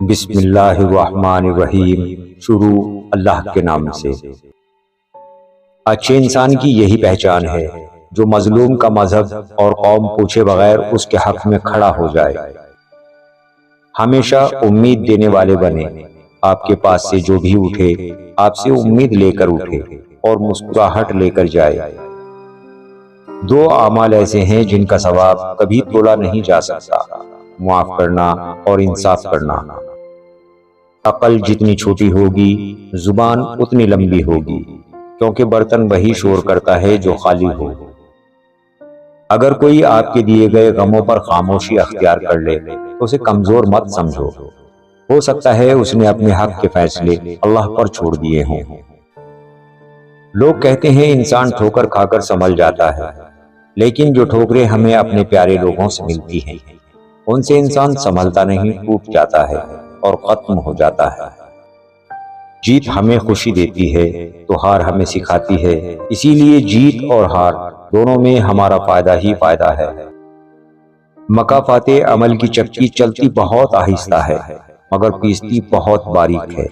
بسم اللہ الرحمن الرحیم۔ شروع اللہ کے نام سے۔ اچھے انسان کی یہی پہچان ہے جو مظلوم کا مذہب اور قوم پوچھے بغیر اس کے حق میں کھڑا ہو جائے۔ ہمیشہ امید دینے والے بنے، آپ کے پاس سے جو بھی اٹھے آپ سے امید لے کر اٹھے اور مسکراہٹ لے کر جائے۔ دو اعمال ایسے ہیں جن کا ثواب کبھی تولا نہیں جا سکتا، معاف کرنا اور انصاف کرنا۔ عقل جتنی چھوٹی ہوگی زبان اتنی لمبی ہوگی، کیونکہ برتن وہی شور کرتا ہے جو خالی ہو۔ اگر کوئی آپ کے دیے گئے غموں پر خاموشی اختیار کر لے تو اسے کمزور مت سمجھو، ہو سکتا ہے اس نے اپنے حق کے فیصلے اللہ پر چھوڑ دیے ہوں۔ لوگ کہتے ہیں انسان ٹھوکر کھا کر سنبھل جاتا ہے، لیکن جو ٹھوکریں ہمیں اپنے پیارے لوگوں سے ملتی ہیں ان سے انسان سنبھلتا نہیں، ٹوٹ جاتا ہے اور ختم ہو جاتا ہے۔ جیت ہمیں خوشی دیتی ہے تو ہار ہمیں سکھاتی ہے، اسی لیے جیت اور ہار دونوں میں ہمارا فائدہ ہی فائدہ ہے۔ مکافات عمل کی چکی چلتی بہت آہستہ ہے مگر پیستی بہت باریک ہے۔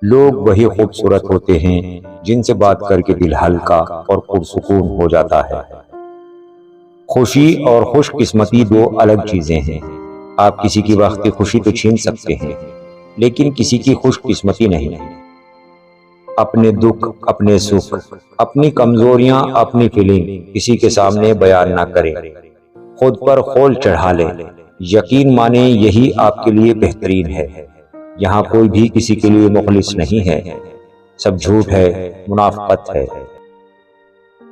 لوگ وہی خوبصورت ہوتے ہیں جن سے بات کر کے دل ہلکا اور پرسکون ہو جاتا ہے۔ خوشی اور خوش قسمتی دو الگ چیزیں ہیں۔ آپ کسی کی وقتی خوشی تو چھین سکتے ہیں لیکن کسی کی خوش قسمتی نہیں۔ اپنے دکھ، اپنے سکھ، اپنی کمزوریاں، اپنی فیلنگ کسی کے سامنے بیان نہ کریں، خود پر خول چڑھا لیں۔ یقین مانیں یہی آپ کے لیے بہترین ہے۔ یہاں کوئی بھی کسی کے لیے مخلص نہیں ہے، سب جھوٹ ہے، منافقت ہے۔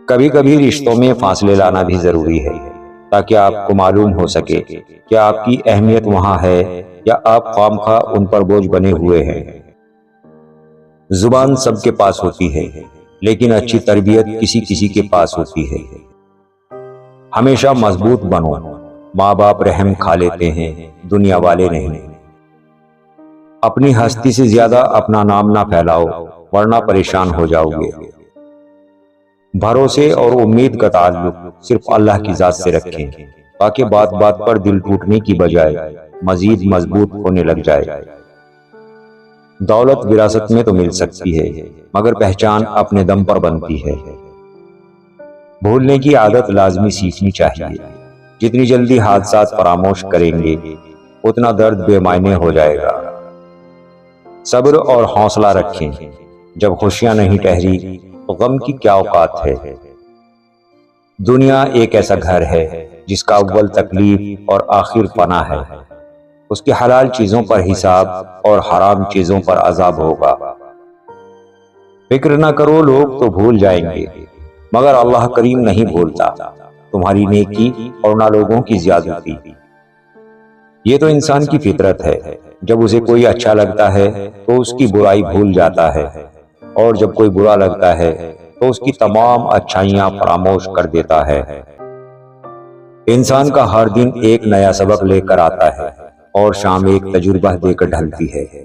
کبھی کبھی رشتوں میں فاصلے لانا بھی ضروری ہے تاکہ آپ کو معلوم ہو سکے کہ آپ کی اہمیت وہاں ہے یا آپ خوامخواہ ان پر بوجھ بنے ہوئے ہیں۔ زبان سب کے پاس ہوتی ہے لیکن اچھی تربیت کسی کسی کے پاس ہوتی ہے۔ ہمیشہ مضبوط بنو، ماں باپ رحم کھا لیتے ہیں، دنیا والے نہیں۔ اپنی ہستی سے زیادہ اپنا نام نہ پھیلاؤ ورنہ پریشان ہو جاؤ گے۔ بھروسے اور امید کا تعلق صرف اللہ کی ذات سے رکھیں تاکہ بات بات پر دل ٹوٹنے کی بجائے مزید مضبوط ہونے لگ جائے۔ دولت وراثت میں تو مل سکتی ہے مگر پہچان اپنے دم پر بنتی ہے۔ بھولنے کی عادت لازمی سیکھنی چاہیے۔ جتنی جلدی حادثات فراموش کریں گے اتنا درد بے معنی ہو جائے گا۔ صبر اور حوصلہ رکھیں، جب خوشیاں نہیں ٹھہری تو غم کی کیا اوقات ہے۔ دنیا ایک ایسا گھر ہے جس کا اول تکلیف اور آخر پناہ ہے۔ اس کے حلال چیزوں پر حساب اور حرام چیزوں پر عذاب ہوگا۔ فکر نہ کرو، لوگ تو بھول جائیں گے مگر اللہ کریم نہیں بھولتا تمہاری نیکی اور نہ لوگوں کی زیادتی۔ یہ تو انسان کی فطرت ہے، جب اسے کوئی اچھا لگتا ہے تو اس کی برائی بھول جاتا ہے اور جب کوئی برا لگتا ہے تو اس کی تمام اچھائیاں فراموش کر دیتا ہے۔ انسان کا ہر دن ایک نیا سبق لے کر آتا ہے اور شام ایک تجربہ دے کر ڈھلتی ہے۔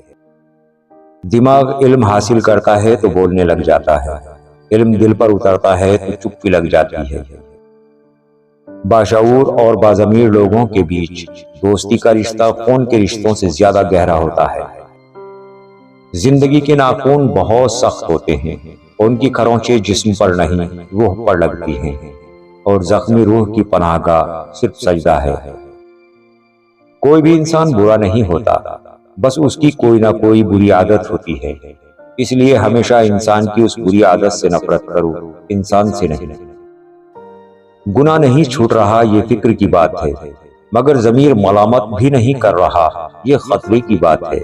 دماغ علم حاصل کرتا ہے تو بولنے لگ جاتا ہے، علم دل پر اترتا ہے تو چپی لگ جاتی ہے۔ باشعور اور باضمیر لوگوں کے بیچ دوستی کا رشتہ خون کے رشتوں سے زیادہ گہرا ہوتا ہے۔ زندگی کے ناخون بہت سخت ہوتے ہیں، ان کی کھرونچیں جسم پر نہیں روح پر لگتی ہیں، اور زخمی روح کی پناہ گاہ صرف سجدہ ہے۔ کوئی بھی انسان برا نہیں ہوتا، بس اس کی کوئی نہ کوئی بری عادت ہوتی ہے، اس لیے ہمیشہ انسان کی اس بری عادت سے نفرت کرو، انسان سے نہیں۔ گناہ نہیں چھوٹ رہا یہ فکر کی بات ہے، مگر ضمیر ملامت بھی نہیں کر رہا یہ خطرے کی بات ہے۔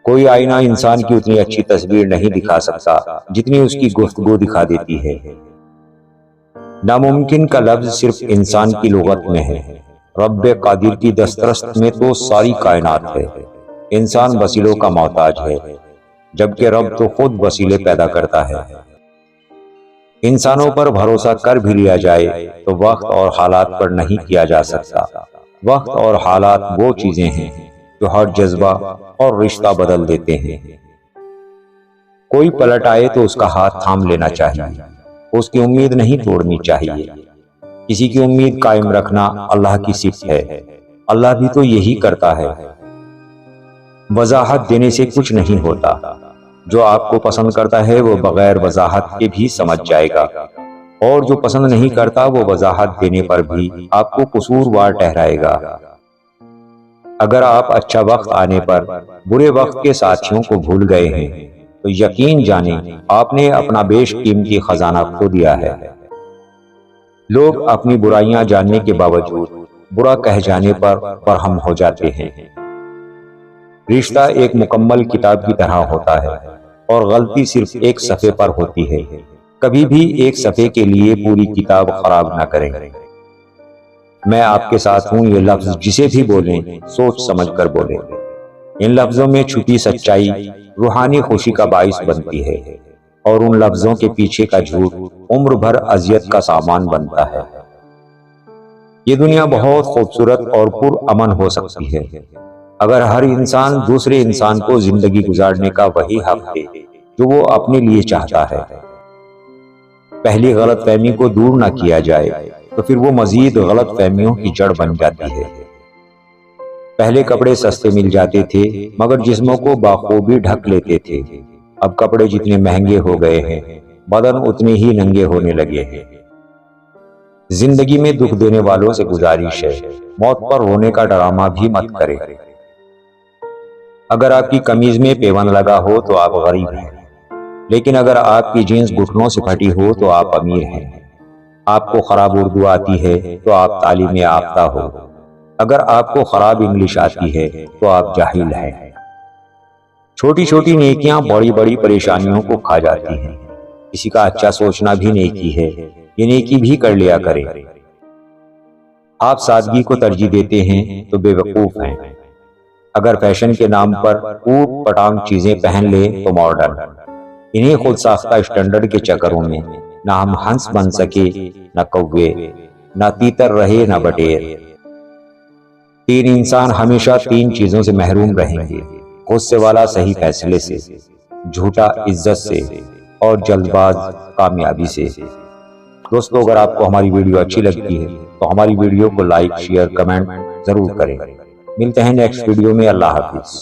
کوئی آئینہ انسان کی اتنی اچھی تصویر نہیں دکھا سکتا جتنی اس کی گفتگو دکھا دیتی ہے۔ ناممکن کا لفظ صرف انسان کی لغت میں ہے، رب قادر کی دسترست میں تو ساری کائنات ہے۔ انسان وسیلوں کا محتاج ہے جبکہ رب تو خود وسیلے پیدا کرتا ہے۔ انسانوں پر بھروسہ کر بھی لیا جائے تو وقت اور حالات پر نہیں کیا جا سکتا۔ وقت اور حالات وہ چیزیں ہیں جو ہر جذبہ اور رشتہ بدل دیتے ہیں۔ کوئی پلٹ آئے تو اس کا ہاتھ تھام لینا چاہیے، اس کی امید نہیں توڑنی چاہیے۔ کسی کی امید قائم رکھنا اللہ کی صفت ہے، اللہ بھی تو یہی کرتا ہے۔ وضاحت دینے سے کچھ نہیں ہوتا، جو آپ کو پسند کرتا ہے وہ بغیر وضاحت کے بھی سمجھ جائے گا، اور جو پسند نہیں کرتا وہ وضاحت دینے پر بھی آپ کو قصوروار ٹھہرائے گا۔ اگر آپ اچھا وقت آنے پر برے وقت کے ساتھیوں کو بھول گئے ہیں تو یقین جانیں آپ نے اپنا بیش قیمتی خزانہ کھو دیا ہے۔ لوگ اپنی برائیاں جاننے کے باوجود برا کہہ جانے پر برہم ہو جاتے ہیں۔ رشتہ ایک مکمل کتاب کی طرح ہوتا ہے اور غلطی صرف ایک صفحے پر ہوتی ہے۔ کبھی بھی ایک صفحے کے لیے پوری کتاب خراب نہ کریں۔ میں آپ کے ساتھ ہوں یہ لفظ جسے بھی بولیں سوچ سمجھ کر بولیں۔ ان لفظوں میں چھپی سچائی روحانی خوشی کا باعث بنتی ہے، اور ان لفظوں کے پیچھے کا جھوٹ عمر بھر اذیت کا سامان بنتا ہے۔ یہ دنیا بہت خوبصورت اور پرامن ہو سکتی ہے اگر ہر انسان دوسرے انسان کو زندگی گزارنے کا وہی حق دے جو وہ اپنے لیے چاہتا ہے۔ پہلی غلط فہمی کو دور نہ کیا جائے تو پھر وہ مزید غلط فہمیوں کی جڑ بن جاتی ہے۔ پہلے کپڑے سستے مل جاتے تھے مگر جسموں کو بخوبی ڈھک لیتے تھے۔ اب کپڑے جتنے مہنگے ہو گئے ہیں بدن اتنے ہی ننگے ہونے لگے ہیں۔ زندگی میں دکھ دینے والوں سے گزارش ہے موت پر رونے کا ڈرامہ بھی مت کرے۔ اگر آپ کی قمیض میں پیون لگا ہو تو آپ غریب ہیں، لیکن اگر آپ کی جینس گھٹنوں سے پھٹی ہو تو آپ امیر ہیں۔ آپ کو خراب اردو آتی ہے تو آپ تعلیم یافتہ ہو، اگر آپ کو خراب انگلش آتی ہے تو آپ جاہل ہیں۔ چھوٹی چھوٹی نیکیاں بڑی بڑی پریشانیوں کو کھا جاتی ہیں۔ کسی کا اچھا سوچنا بھی نیکی ہے، یہ نیکی بھی کر لیا کریں۔ آپ سادگی کو ترجیح دیتے ہیں تو بے وقوف ہیں۔ اگر فیشن کے نام پر اوٹ پٹانگ چیزیں پہن لیں تو ماڈرن۔ انہیں خود ساختہ اسٹینڈرڈ کے چکروں میں نہ ہم ہنس بن سکے نہ کوے، نہ تیتر رہے نہ بٹیر۔ تین انسان ہمیشہ تین چیزوں سے محروم رہیں گے: غصے والا صحیح فیصلے سے، جھوٹا عزت سے، اور جلد باز کامیابی سے۔ دوستو، اگر آپ کو ہماری ویڈیو اچھی لگتی ہے تو ہماری ویڈیو کو لائک، شیئر، کمنٹ ضرور کریں۔ ملتے ہیں نیکسٹ ویڈیو میں۔ اللہ حافظ۔